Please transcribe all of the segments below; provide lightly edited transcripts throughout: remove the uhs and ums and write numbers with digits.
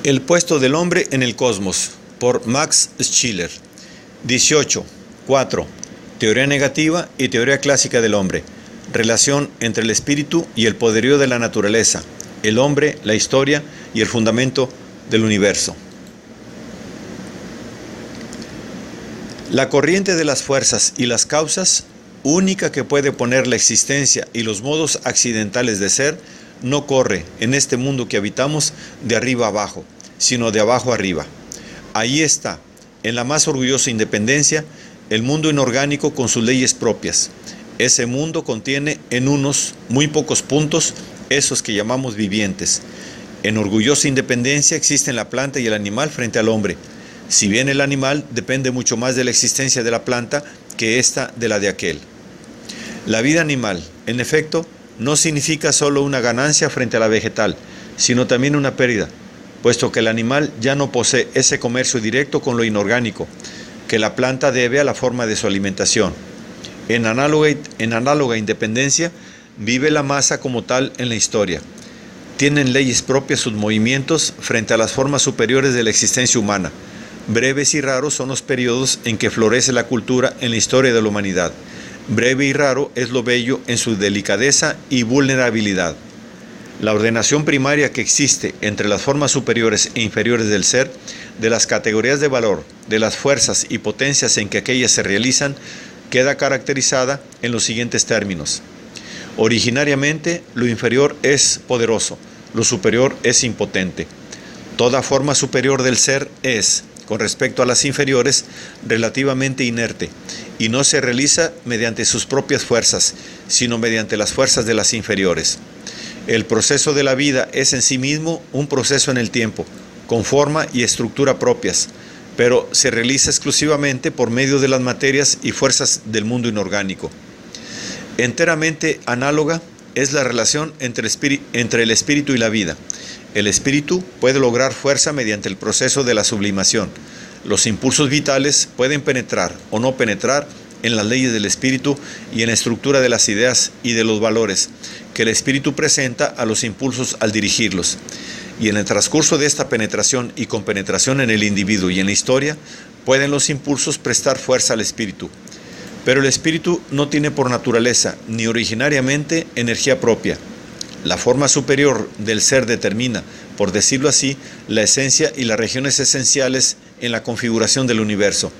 El puesto del hombre en el cosmos, por Max Scheler. 18. 4. Teoría negativa y teoría clásica del hombre. Relación entre el espíritu y el poderío de la naturaleza, el hombre, la historia y el fundamento del universo. La corriente de las fuerzas y las causas, única que puede poner la existencia y los modos accidentales de ser, no corre en este mundo que habitamos de arriba abajo, sino de abajo arriba. Ahí está, en la más orgullosa independencia, el mundo inorgánico con sus leyes propias. Ese mundo contiene en unos muy pocos puntos esos que llamamos vivientes. En orgullosa independencia existen la planta y el animal frente al hombre. Si bien el animal depende mucho más de la existencia de la planta que ésta de la de aquel. La vida animal, en efecto, no significa solo una ganancia frente a la vegetal, sino también una pérdida, puesto que el animal ya no posee ese comercio directo con lo inorgánico, que la planta debe a la forma de su alimentación. En análoga independencia, vive la masa como tal en la historia. Tienen leyes propias sus movimientos frente a las formas superiores de la existencia humana. Breves y raros son los periodos en que florece la cultura en la historia de la humanidad. Breve y raro es lo bello en su delicadeza y vulnerabilidad. La ordenación primaria que existe entre las formas superiores e inferiores del ser, de las categorías de valor, de las fuerzas y potencias en que aquellas se realizan, queda caracterizada en los siguientes términos. Originariamente, lo inferior es poderoso, lo superior es impotente. Toda forma superior del ser es, con respecto a las inferiores, relativamente inerte, y no se realiza mediante sus propias fuerzas, sino mediante las fuerzas de las inferiores. El proceso de la vida es en sí mismo un proceso en el tiempo, con forma y estructura propias, pero se realiza exclusivamente por medio de las materias y fuerzas del mundo inorgánico. Enteramente análoga es la relación entre el espíritu y la vida. El espíritu puede lograr fuerza mediante el proceso de la sublimación. Los impulsos vitales pueden penetrar o no penetrar en las leyes del espíritu y en la estructura de las ideas y de los valores que el espíritu presenta a los impulsos al dirigirlos. Y en el transcurso de esta penetración y compenetración en el individuo y en la historia, pueden los impulsos prestar fuerza al espíritu. Pero el espíritu no tiene por naturaleza ni originariamente energía propia. La forma superior del ser determina, por decirlo así, la esencia y las regiones esenciales en la configuración del universo.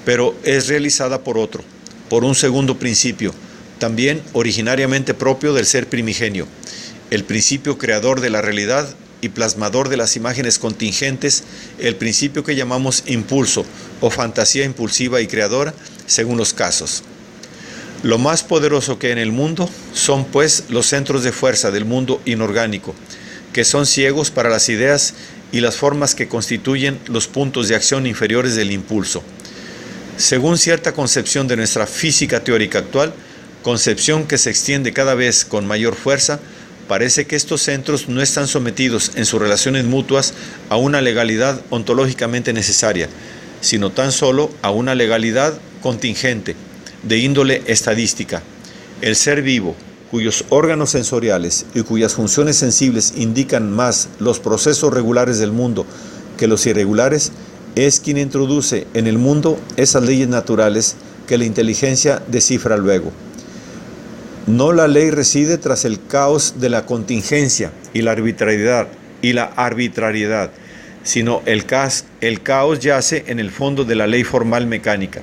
Pero es realizada por otro, por un segundo principio, también originariamente propio del ser primigenio, el principio creador de la realidad y plasmador de las imágenes contingentes, el principio que llamamos impulso o fantasía impulsiva y creadora, según los casos. Lo más poderoso que hay en el mundo son pues los centros de fuerza del mundo inorgánico, que son ciegos para las ideas y las formas que constituyen los puntos de acción inferiores del impulso. Según cierta concepción de nuestra física teórica actual, concepción que se extiende cada vez con mayor fuerza, parece que estos centros no están sometidos en sus relaciones mutuas a una legalidad ontológicamente necesaria, sino tan solo a una legalidad contingente, de índole estadística. El ser vivo, cuyos órganos sensoriales y cuyas funciones sensibles indican más los procesos regulares del mundo que los irregulares, es quien introduce en el mundo esas leyes naturales que la inteligencia descifra luego. No la ley reside tras el caos de la contingencia y la arbitrariedad, sino el caos yace en el fondo de la ley formal mecánica.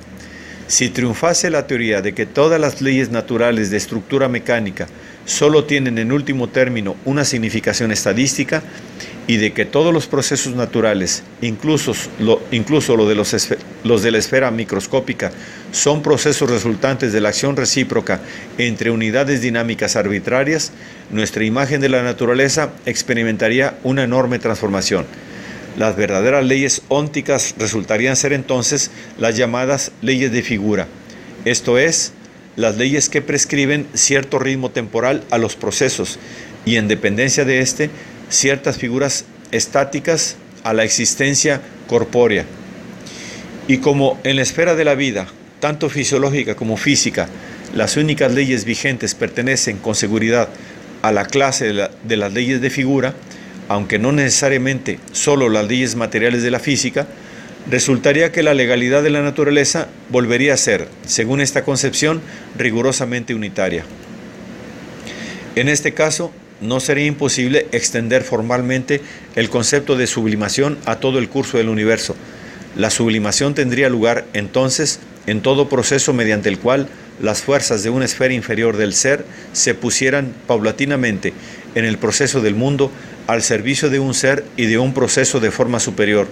Si triunfase la teoría de que todas las leyes naturales de estructura mecánica solo tienen en último término una significación estadística, y de que todos los procesos naturales, incluso los de la esfera microscópica, son procesos resultantes de la acción recíproca entre unidades dinámicas arbitrarias, nuestra imagen de la naturaleza experimentaría una enorme transformación. Las verdaderas leyes ónticas resultarían ser entonces las llamadas leyes de figura, esto es, las leyes que prescriben cierto ritmo temporal a los procesos y, en dependencia de éste, ciertas figuras estáticas a la existencia corpórea. Y como en la esfera de la vida, tanto fisiológica como física, las únicas leyes vigentes pertenecen con seguridad a la clase de las leyes de figura, aunque no necesariamente solo las leyes materiales de la física, resultaría que la legalidad de la naturaleza volvería a ser, según esta concepción, rigurosamente unitaria. En este caso, no sería imposible extender formalmente el concepto de sublimación a todo el curso del universo. La sublimación tendría lugar, entonces, en todo proceso mediante el cual las fuerzas de una esfera inferior del ser se pusieran paulatinamente en el proceso del mundo al servicio de un ser y de un proceso de forma superior,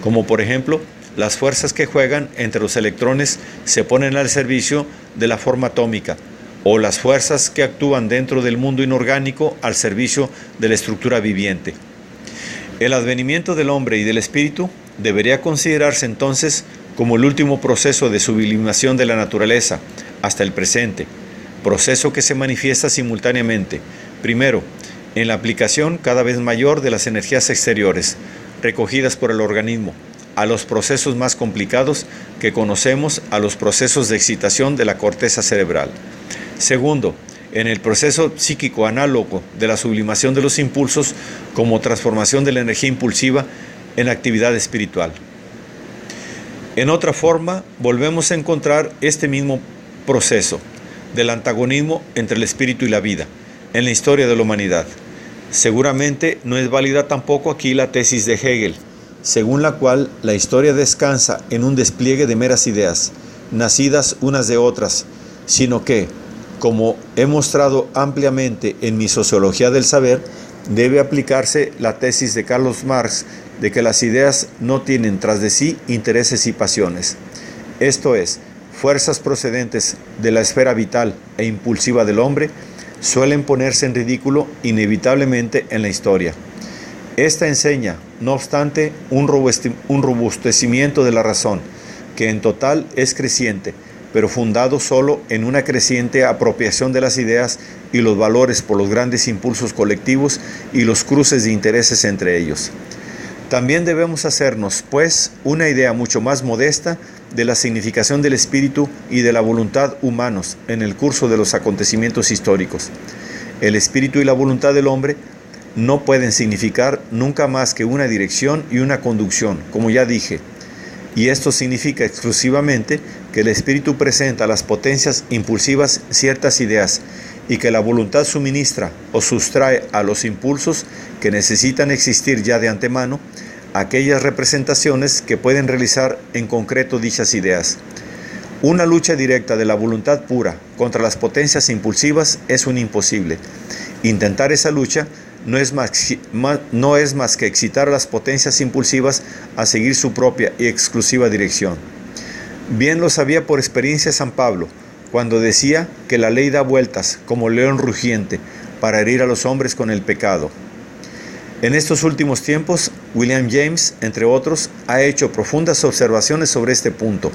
como por ejemplo, las fuerzas que juegan entre los electrones se ponen al servicio de la forma atómica, o las fuerzas que actúan dentro del mundo inorgánico al servicio de la estructura viviente. El advenimiento del hombre y del espíritu debería considerarse entonces como el último proceso de sublimación de la naturaleza hasta el presente, proceso que se manifiesta simultáneamente, primero, en la aplicación cada vez mayor de las energías exteriores, recogidas por el organismo, a los procesos más complicados que conocemos, a los procesos de excitación de la corteza cerebral. Segundo, en el proceso psíquico análogo de la sublimación de los impulsos como transformación de la energía impulsiva en actividad espiritual. En otra forma, volvemos a encontrar este mismo proceso del antagonismo entre el espíritu y la vida en la historia de la humanidad. Seguramente no es válida tampoco aquí la tesis de Hegel, según la cual la historia descansa en un despliegue de meras ideas, nacidas unas de otras, sino que, como he mostrado ampliamente en mi Sociología del Saber, debe aplicarse la tesis de Carlos Marx de que las ideas no tienen tras de sí intereses y pasiones, esto es, fuerzas procedentes de la esfera vital e impulsiva del hombre, suelen ponerse en ridículo inevitablemente en la historia. Esta enseña, no obstante, un robustecimiento de la razón, que en total es creciente, pero fundado solo en una creciente apropiación de las ideas y los valores por los grandes impulsos colectivos y los cruces de intereses entre ellos. También debemos hacernos, pues, una idea mucho más modesta de la significación del espíritu y de la voluntad humanos en el curso de los acontecimientos históricos. El espíritu y la voluntad del hombre no pueden significar nunca más que una dirección y una conducción, como ya dije, y esto significa exclusivamente que el espíritu presenta a las potencias impulsivas ciertas ideas y que la voluntad suministra o sustrae a los impulsos que necesitan existir ya de antemano aquellas representaciones que pueden realizar en concreto dichas ideas. Una lucha directa de la voluntad pura contra las potencias impulsivas es un imposible. Intentar esa lucha no es más que excitar a las potencias impulsivas a seguir su propia y exclusiva dirección. Bien lo sabía por experiencia San Pablo, cuando decía que la ley da vueltas como león rugiente para herir a los hombres con el pecado. En estos últimos tiempos, William James, entre otros, ha hecho profundas observaciones sobre este punto.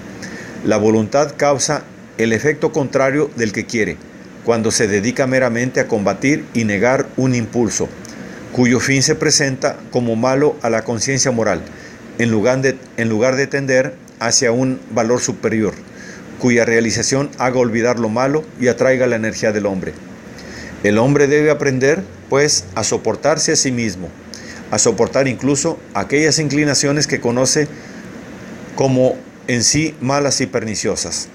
La voluntad causa el efecto contrario del que quiere, cuando se dedica meramente a combatir y negar un impulso, cuyo fin se presenta como malo a la conciencia moral, en lugar de tender hacia un valor superior, cuya realización haga olvidar lo malo y atraiga la energía del hombre. El hombre debe aprender, pues, a soportarse a sí mismo, a soportar incluso aquellas inclinaciones que conoce como en sí malas y perniciosas.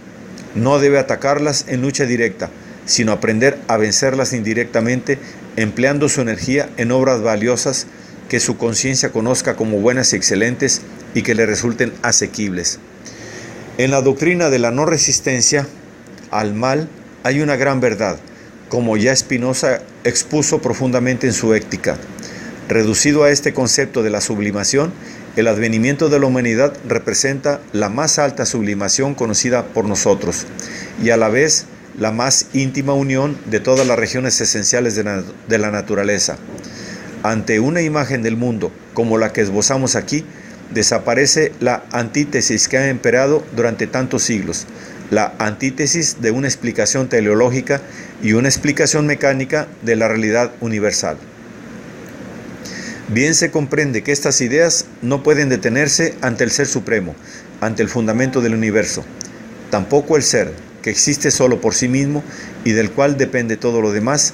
No debe atacarlas en lucha directa, sino aprender a vencerlas indirectamente, empleando su energía en obras valiosas que su conciencia conozca como buenas y excelentes y que le resulten asequibles. En la doctrina de la no resistencia al mal hay una gran verdad, como ya Spinoza expuso profundamente en su Ética. Reducido a este concepto de la sublimación, el advenimiento de la humanidad representa la más alta sublimación conocida por nosotros y a la vez la más íntima unión de todas las regiones esenciales de la naturaleza. Ante una imagen del mundo como la que esbozamos aquí, desaparece la antítesis que ha imperado durante tantos siglos, la antítesis de una explicación teleológica y una explicación mecánica de la realidad universal. Bien se comprende que estas ideas no pueden detenerse ante el Ser Supremo, ante el fundamento del universo. Tampoco el Ser, que existe solo por sí mismo y del cual depende todo lo demás,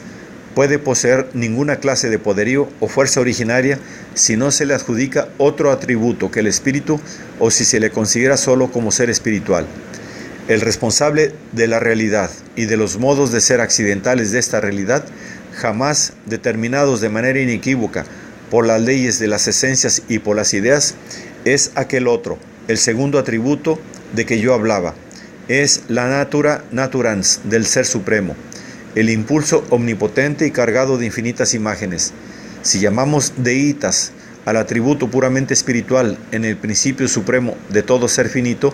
puede poseer ninguna clase de poderío o fuerza originaria si no se le adjudica otro atributo que el espíritu o si se le considera solo como ser espiritual. El responsable de la realidad y de los modos de ser accidentales de esta realidad, jamás determinados de manera inequívoca por las leyes de las esencias y por las ideas, es aquel otro, el segundo atributo de que yo hablaba. Es la natura naturans del Ser Supremo, el impulso omnipotente y cargado de infinitas imágenes. Si llamamos deitas al atributo puramente espiritual en el principio supremo de todo ser finito,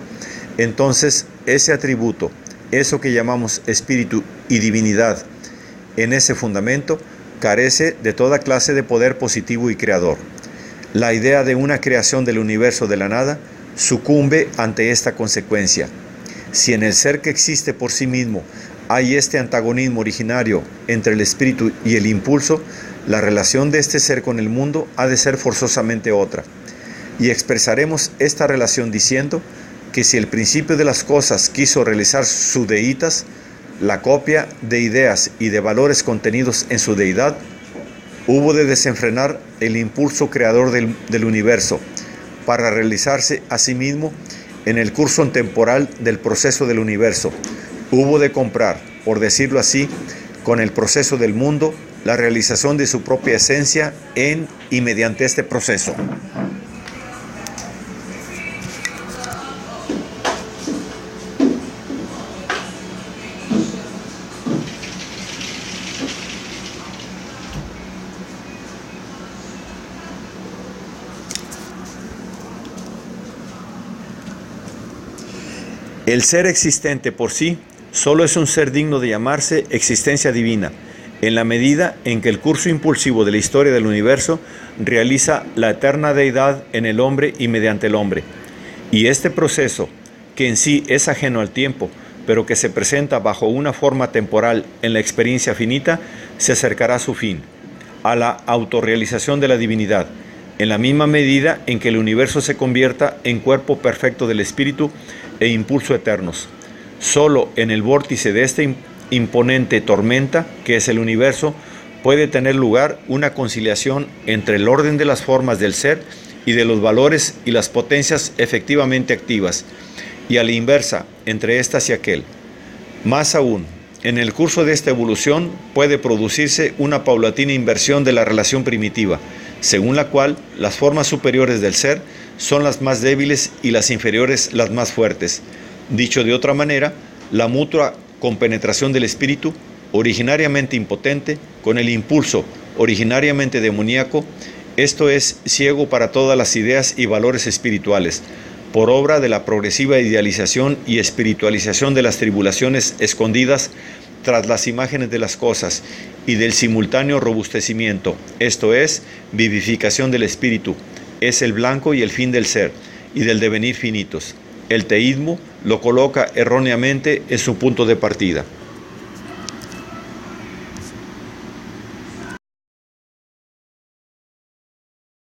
entonces ese atributo, eso que llamamos espíritu y divinidad, en ese fundamento, carece de toda clase de poder positivo y creador. La idea de una creación del universo de la nada sucumbe ante esta consecuencia. Si en el ser que existe por sí mismo hay este antagonismo originario entre el espíritu y el impulso, la relación de este ser con el mundo ha de ser forzosamente otra. Y expresaremos esta relación diciendo que si el principio de las cosas quiso realizar su deitas, la copia de ideas y de valores contenidos en su deidad, hubo de desenfrenar el impulso creador del universo para realizarse a sí mismo en el curso temporal del proceso del universo. Hubo de comprar, por decirlo así, con el proceso del mundo, la realización de su propia esencia en y mediante este proceso. El ser existente por sí solo es un ser digno de llamarse existencia divina, en la medida en que el curso impulsivo de la historia del universo realiza la eterna deidad en el hombre y mediante el hombre. Y este proceso, que en sí es ajeno al tiempo, pero que se presenta bajo una forma temporal en la experiencia finita, se acercará a su fin, a la autorrealización de la divinidad, en la misma medida en que el universo se convierta en cuerpo perfecto del espíritu e impulso eternos. Solo en el vórtice de esta imponente tormenta, que es el universo, puede tener lugar una conciliación entre el orden de las formas del ser y de los valores y las potencias efectivamente activas, y a la inversa, entre estas y aquel. Más aún, en el curso de esta evolución puede producirse una paulatina inversión de la relación primitiva, según la cual las formas superiores del ser son las más débiles y las inferiores las más fuertes. Dicho de otra manera, la mutua compenetración del espíritu, originariamente impotente, con el impulso originariamente demoníaco, esto es ciego para todas las ideas y valores espirituales, por obra de la progresiva idealización y espiritualización de las tribulaciones escondidas tras las imágenes de las cosas y del simultáneo robustecimiento, esto es, vivificación del espíritu, es el blanco y el fin del ser y del devenir finitos. El teísmo lo coloca erróneamente en su punto de partida.